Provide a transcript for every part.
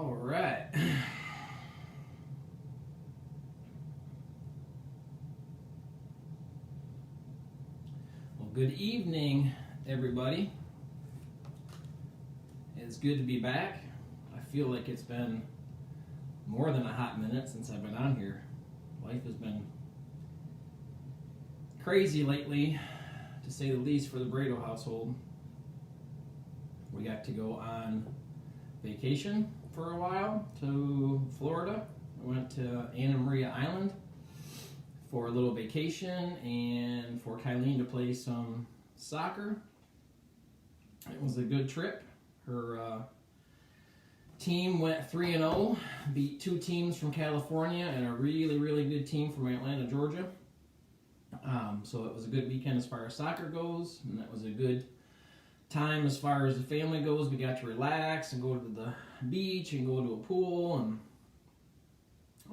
All right. Well, good evening, everybody. It's good to be back. I feel like it's been more than a hot minute since I've been on here. Life has been crazy lately, to say the least, for the Brado household. We got to go on vacation for a while to Florida. We went to Anna Maria Island for a little vacation and for Kylene to play some soccer. It was a good trip. Her team went 3-0, beat two teams from California and a really, really good team from Atlanta, Georgia. So it was a good weekend as far as soccer goes, and that was a good time as far as the family goes. We got to relax and go to the beach and go to a pool, and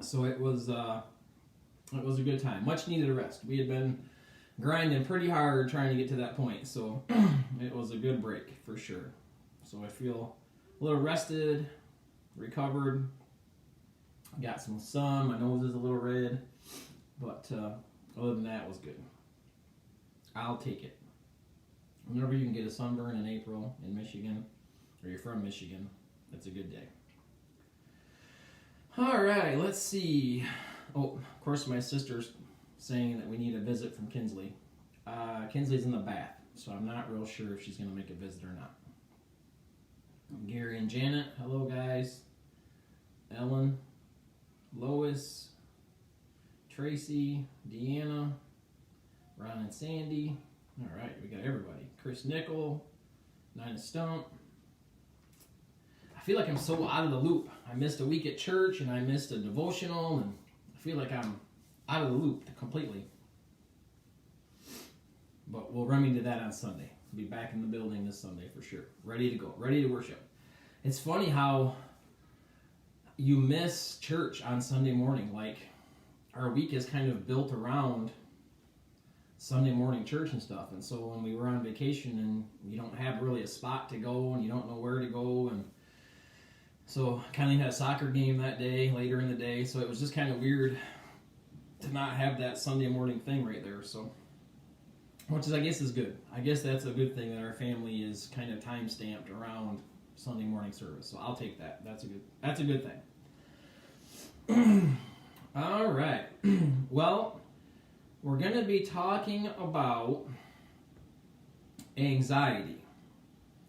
so it was a good time. Much needed rest. We had been grinding pretty hard trying to get to that point, so it was a good break for sure. So I feel a little rested, recovered, got some sun. My nose is a little red, but other than that, it was good. I'll take it. Whenever you can get a sunburn in April in Michigan, or you're from Michigan, that's a good day. All right, let's see. Oh, of course, my sister's saying that we need a visit from Kinsley. Kinsley's in the bath, so I'm not real sure if she's going to make a visit or not. Gary and Janet, hello guys. Ellen, Lois, Tracy, Deanna, Ron and Sandy. All right, we got everybody. Chris Nickel, Nina Stump. I feel like I'm so out of the loop. I missed a week at church and I missed a devotional, and I feel like I'm out of the loop completely. But we'll run into that on Sunday. Be back in the building this Sunday for sure. Ready to go. Ready to worship. It's funny how you miss church on Sunday morning. Like, our week is kind of built around Sunday morning church and stuff. And so when we were on vacation and you don't have really a spot to go and you don't know where to go, and so Kylie had a soccer game that day, later in the day, so it was just kind of weird to not have that Sunday morning thing right there. So, which is, I guess, is good. I guess that's a good thing that our family is kind of time stamped around Sunday morning service. So I'll take that. That's a good thing. All right. Well, we're going to be talking about anxiety.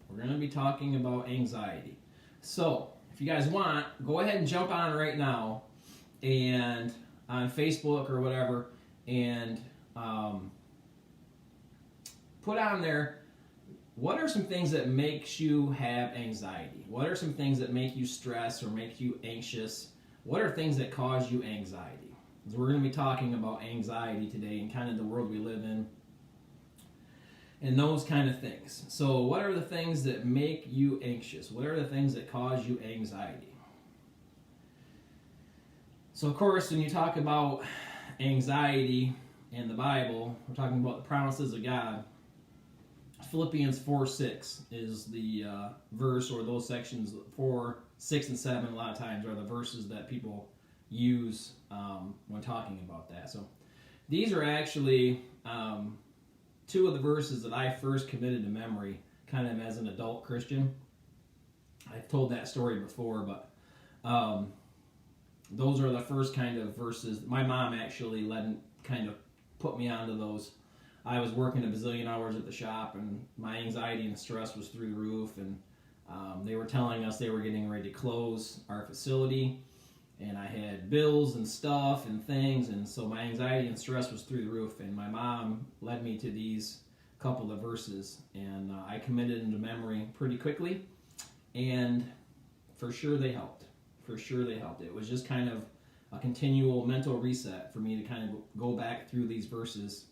We're going to be talking about anxiety. So, if you guys want, go ahead and jump on right now and on Facebook or whatever, and put on there, what are some things that makes you have anxiety? What are some things that make you stress or make you anxious? What are things that cause you anxiety? So we're going to be talking about anxiety today and kind of the world we live in and those kind of things. So what are the things that make you anxious? What are the things that cause you anxiety? So of course, when you talk about anxiety in the Bible, we're talking about the promises of God. Philippians 4:6 is the verse, or those sections. 4, 6, and 7 a lot of times are the verses that people use when talking about that. So these are actually two of the verses that I first committed to memory kind of as an adult Christian. I've told that story before, but those are the first kind of verses. My mom actually kind of put me onto those. I was working a bazillion hours at the shop, and my anxiety and stress was through the roof, and they were telling us they were getting ready to close our facility, and I had bills and stuff and things, and so my anxiety and stress was through the roof, and my mom led me to these couple of verses, and I committed them to memory pretty quickly, and for sure they helped. For sure they helped. It was just kind of a continual mental reset for me to kind of go back through these verses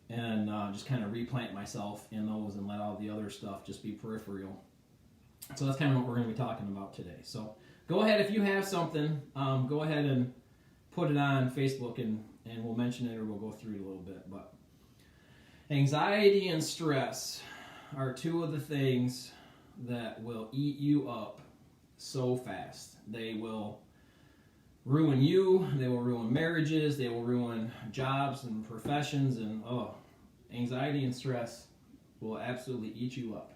and just kind of replant myself in those and let all the other stuff just be peripheral. So that's kind of what we're going to be talking about today. So go ahead, if you have something, go ahead and put it on Facebook, and we'll mention it, or we'll go through it a little bit. But anxiety and stress are two of the things that will eat you up so fast. They will ruin you, they will ruin marriages, they will ruin jobs and professions, and anxiety and stress will absolutely eat you up.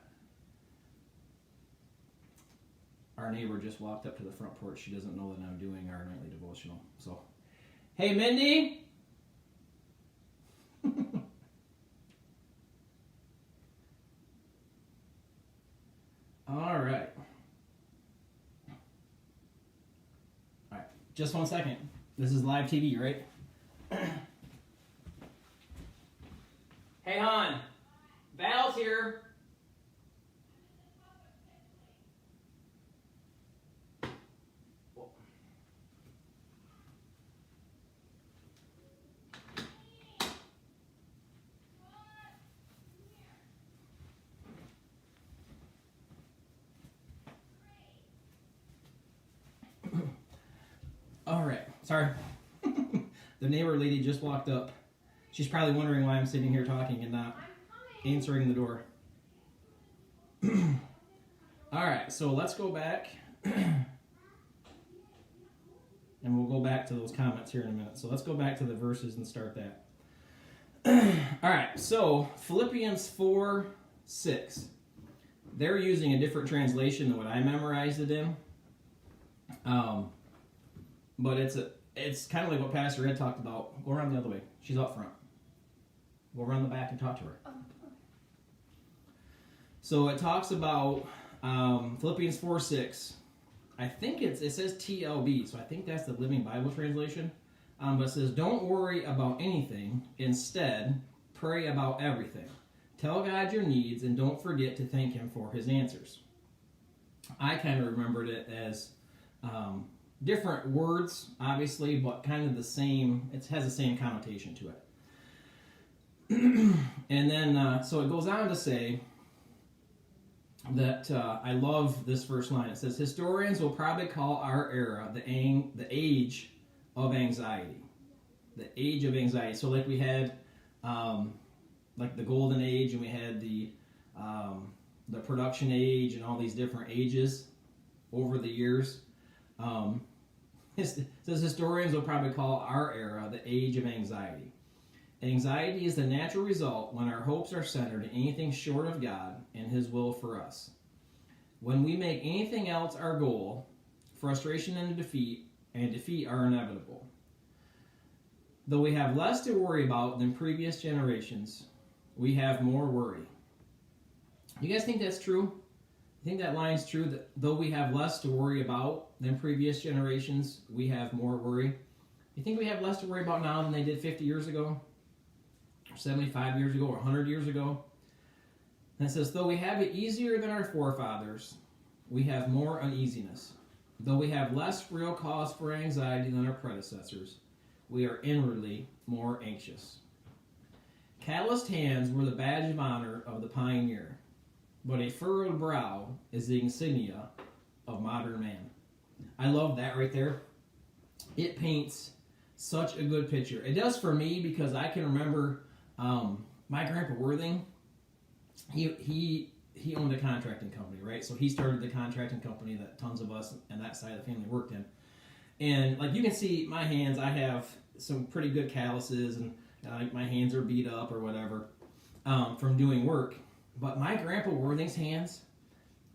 Our neighbor just walked up to the front porch. She doesn't know that I'm doing our nightly devotional. So, hey, Mindy! All right. Just 1 second. This is live TV, right? Hey, hon. Val's here. All right. Sorry. The neighbor lady just walked up. She's probably wondering why I'm sitting here talking and not answering the door. All right. So let's go back. And we'll go back to those comments here in a minute. So let's go back to the verses and start that. All right. So Philippians 4:6. They're using a different translation than what I memorized it in. But it's kind of like what Pastor Ed talked about. Go around the other way. She's up front. Go around the back and talk to her. So it talks about Philippians 4:6. I think it says TLB, so I think that's the Living Bible translation. But it says, don't worry about anything. Instead, pray about everything. Tell God your needs and don't forget to thank Him for His answers. I kind of remembered it as different words, obviously, but kind of the same. It has the same connotation to it. And then, so it goes on to say that I love this first line. It says, historians will probably call our era the age of anxiety. The age of anxiety. So like we had like the golden age, and we had the production age, and all these different ages over the years. It says historians will probably call our era the age of anxiety. Anxiety is the natural result when our hopes are centered in anything short of God and His will for us. When we make anything else our goal, frustration and defeat are inevitable. Though we have less to worry about than previous generations, we have more worry. You guys think that's true? You think that line's true, that though we have less to worry about than previous generations, we have more worry? You think we have less to worry about now than they did 50 years ago? Or 75 years ago? Or 100 years ago? And it says, though we have it easier than our forefathers, we have more uneasiness. Though we have less real cause for anxiety than our predecessors, we are inwardly more anxious. Calloused hands were the badge of honor of the pioneer, but a furrowed brow is the insignia of modern man. I love that right there. It paints such a good picture. It does for me, because I can remember my grandpa Worthing. He owned a contracting company, right? So he started the contracting company that tons of us and that side of the family worked in. And like you can see my hands, I have some pretty good calluses, and my hands are beat up or whatever from doing work. But my grandpa Worthing's hands,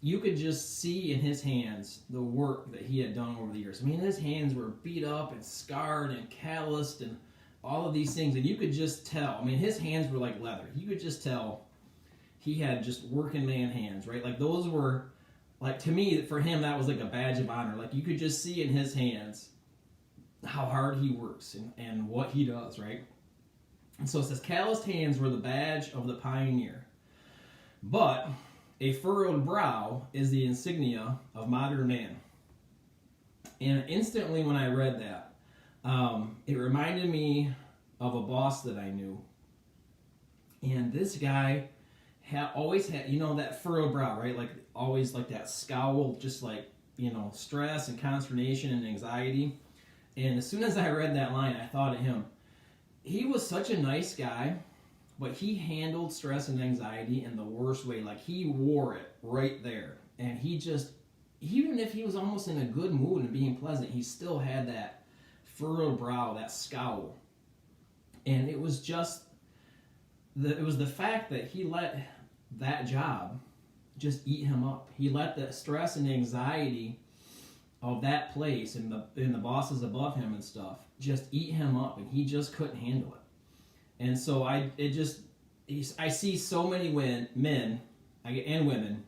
you could just see in his hands the work that he had done over the years. I mean, his hands were beat up and scarred and calloused and all of these things. And you could just tell. I mean, his hands were like leather. You could just tell he had just working man hands, right? Like those were, like to me, for him, that was like a badge of honor. Like you could just see in his hands how hard he works and what he does, right? And so it says, calloused hands were the badge of the pioneer. But a furrowed brow is the insignia of modern man. And instantly when I read that, it reminded me of a boss that I knew. And this guy always had, that furrowed brow, right? Like always like that scowl, just like, stress and consternation and anxiety. And as soon as I read that line, I thought of him. He was such a nice guy, but he handled stress and anxiety in the worst way. Like he wore it right there. And he just even if he was almost in a good mood and being pleasant, he still had that furrowed brow, that scowl. And it was just, it was the fact that he let that job just eat him up. He let the stress and anxiety of that place and the bosses above him and stuff just eat him up, and he just couldn't handle it. And so I see so many men and women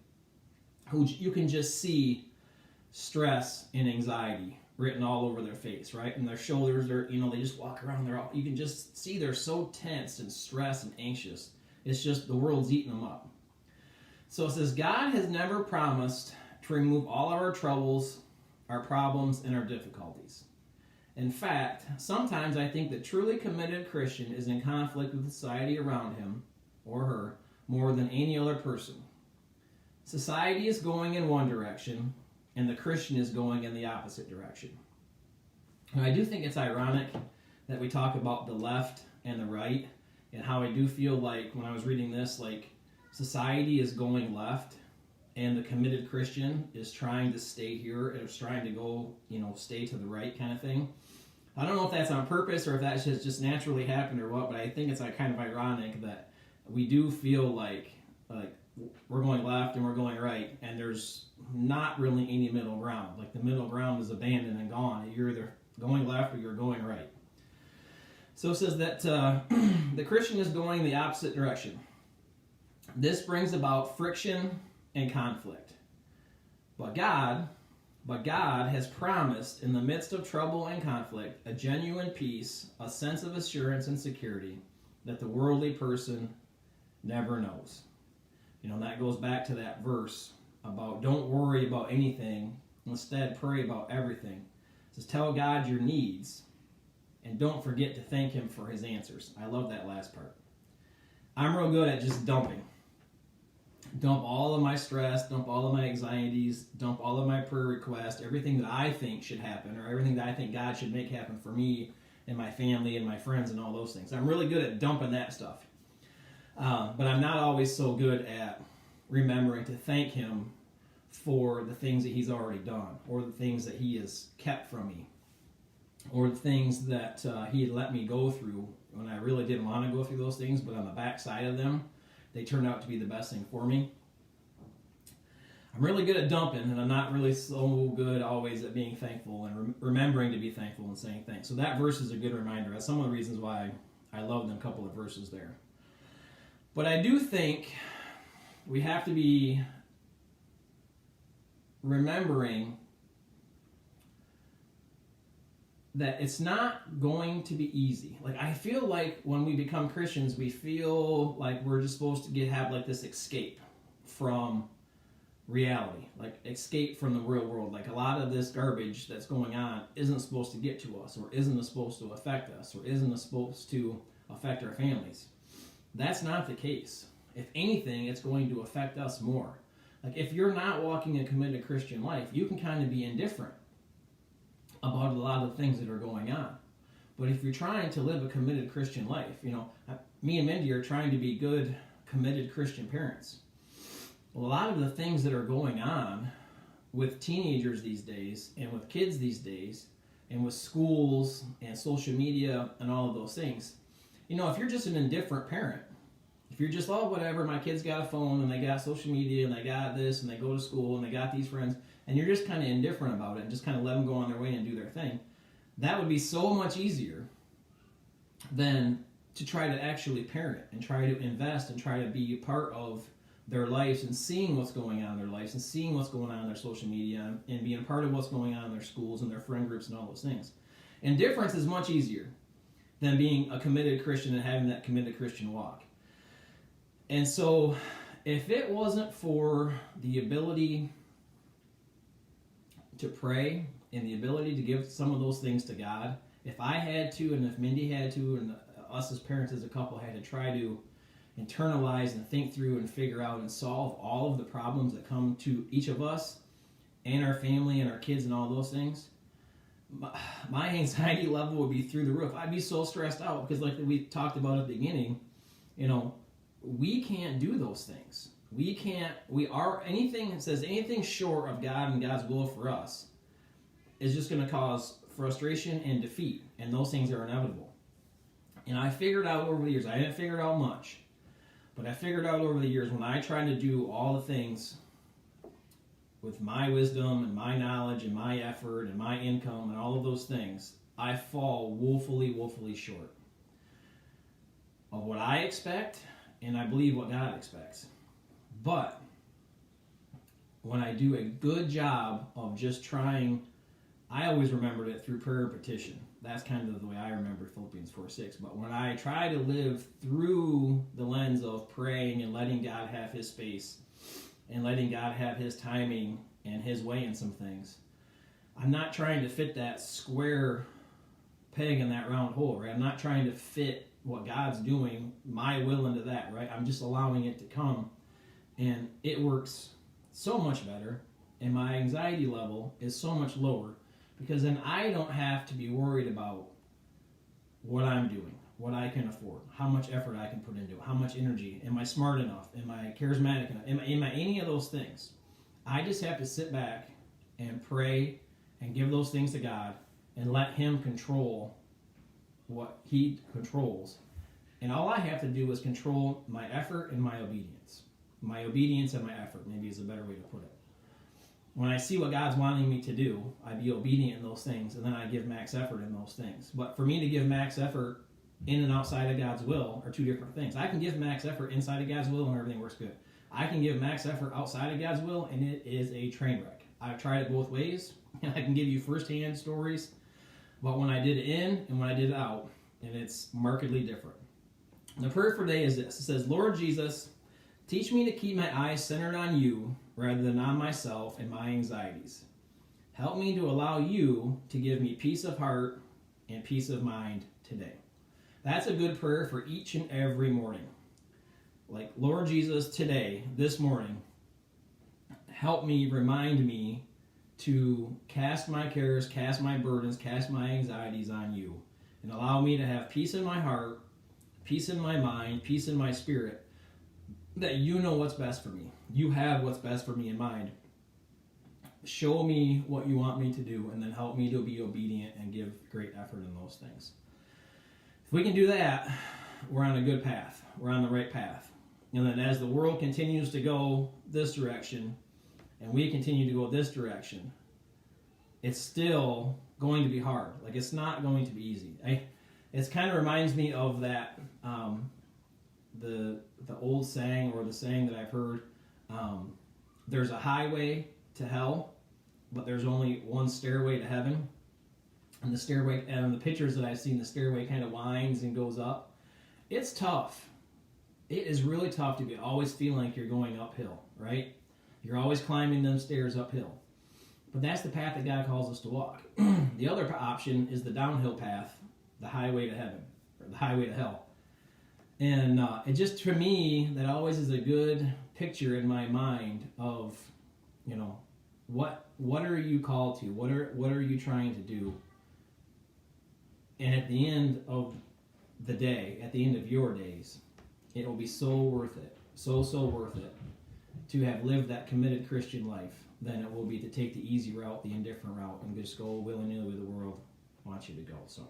who you can just see stress and anxiety written all over their face, right? And their shoulders are, they just walk around, you can just see they're so tense and stressed and anxious. It's just the world's eating them up. So it says, God has never promised to remove all of our troubles, our problems, and our difficulties. In fact, sometimes I think the truly committed Christian is in conflict with society around him or her more than any other person. Society is going in one direction, and the Christian is going in the opposite direction. And I do think it's ironic that we talk about the left and the right, and how I do feel like when I was reading this, like society is going left, and the committed Christian is trying to stay here, and is trying to go, stay to the right kind of thing. I don't know if that's on purpose or if that just naturally happened or what, but I think it's kind of ironic that we do feel like we're going left and we're going right, and there's not really any middle ground. Like the middle ground is abandoned and gone. You're either going left or you're going right. So it says that the Christian is going the opposite direction. This brings about friction and conflict. But God has promised in the midst of trouble and conflict a genuine peace, a sense of assurance and security that the worldly person never knows. That goes back to that verse about don't worry about anything, instead pray about everything. It says tell God your needs and don't forget to thank him for his answers. I love that last part. I'm real good at just dumping. Dump all of my stress, dump all of my anxieties, dump all of my prayer requests, everything that I think should happen, or everything that I think God should make happen for me and my family and my friends and all those things. I'm really good at dumping that stuff. But I'm not always so good at remembering to thank him for the things that he's already done, or the things that he has kept from me, or the things that he had let me go through when I really didn't want to go through those things, but on the backside of them, they turned out to be the best thing for me. I'm really good at dumping, and I'm not really so good always at being thankful and remembering to be thankful and saying thanks. So that verse is a good reminder. That's some of the reasons why I love them couple of verses there. But I do think we have to be remembering that it's not going to be easy. Like I feel like when we become Christians, we feel like we're just supposed to have like this escape from reality, like escape from the real world. Like a lot of this garbage that's going on isn't supposed to get to us, or isn't supposed to affect us, or isn't supposed to affect our families. That's not the case. If anything, it's going to affect us more. Like if you're not walking a committed Christian life, you can kind of be indifferent about a lot of the things that are going on. But if you're trying to live a committed Christian life, me and Mindy are trying to be good, committed Christian parents. Well, a lot of the things that are going on with teenagers these days, and with kids these days, and with schools and social media and all of those things, if you're just an indifferent parent, if you're just, whatever, my kid's got a phone and they got social media and they got this and they go to school and they got these friends, and you're just kind of indifferent about it and just kind of let them go on their way and do their thing, that would be so much easier than to try to actually parent and try to invest and try to be a part of their lives and seeing what's going on in their lives and seeing what's going on in their social media and being a part of what's going on in their schools and their friend groups and all those things. Indifference is much easier than being a committed Christian and having that committed Christian walk. And so if it wasn't for the ability to pray and the ability to give some of those things to God, if I had to, and if Mindy had to, and us as parents as a couple had to try to internalize and think through and figure out and solve all of the problems that come to each of us and our family and our kids and all those things, my anxiety level would be through the roof. I'd be so stressed out because, like we talked about at the beginning, we can't do those things. anything that says anything short of God and God's will for us is just going to cause frustration and defeat, and those things are inevitable. And I figured out over the years, I didn't figure out much, but I figured out over the years when I tried to do all the things with my wisdom and my knowledge and my effort and my income and all of those things, I fall woefully short of what I expect, and I believe what God expects. But when I do a good job of just trying, I always remembered it through prayer and petition. That's kind of the way I remember Philippians 4:6. But when I try to live through the lens of praying and letting God have his space and letting God have his timing and his way in some things, I'm not trying to fit that square peg in that round hole, right? I'm not trying to fit what God's doing, my will into that, right? I'm just allowing it to come, and it works so much better, and my anxiety level is so much lower, because then I don't have to be worried about what I'm doing, what I can afford, how much effort I can put into it, how much energy, am I smart enough, am I charismatic enough, am I any of those things. I just have to sit back and pray and give those things to God and let him control what he controls. And all I have to do is control my effort and my obedience. My obedience and my effort, maybe is a better way to put it. When I see what God's wanting me to do, I be obedient in those things, and then I give max effort in those things. But for me to give max effort in and outside of God's will are two different things. I can give max effort inside of God's will and everything works good. I can give max effort outside of God's will, and it is a train wreck. I've tried it both ways, and I can give you firsthand stories about when I did it in and when I did it out, and it's markedly different. The prayer for today is this. It says, Lord Jesus, teach me to keep my eyes centered on you rather than on myself and my anxieties. Help me to allow you to give me peace of heart and peace of mind today. That's a good prayer for each and every morning. Like, Lord Jesus, today, this morning, help me, remind me to cast my cares, cast my burdens, cast my anxieties on you, and allow me to have peace in my heart, peace in my mind, peace in my spirit, that you know what's best for me. You have what's best for me in mind. Show me what you want me to do, and then help me to be obedient and give great effort in those things. If we can do that, we're on a good path. We're on the right path. And then as the world continues to go this direction, and we continue to go this direction, it's still going to be hard. Like, it's not going to be easy. It kind of reminds me of that, the old saying, or the saying that I've heard, there's a highway to hell, but there's only one stairway to heaven. And the stairway, and the pictures that I've seen, the stairway kind of winds and goes up. It's tough. It is really tough to be always feeling like you're going uphill, right? You're always climbing them stairs uphill. But that's the path that God calls us to walk. The other option is the downhill path, the highway to heaven, or the highway to hell. And it just, for me, that always is a good picture in my mind of, you know, what are you called to? What are you trying to do? And at the end of the day, at the end of your days, it will be so worth it, so worth it to have lived that committed Christian life than it will be to take the easy route, the indifferent route, and just go willy-nilly where the world wants you to go. So,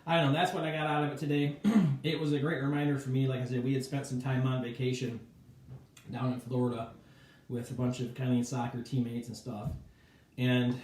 I don't know, that's what I got out of it today. It was a great reminder for me. Like I said, we had spent some time on vacation down in Florida with a bunch of Kylene's soccer teammates and stuff. And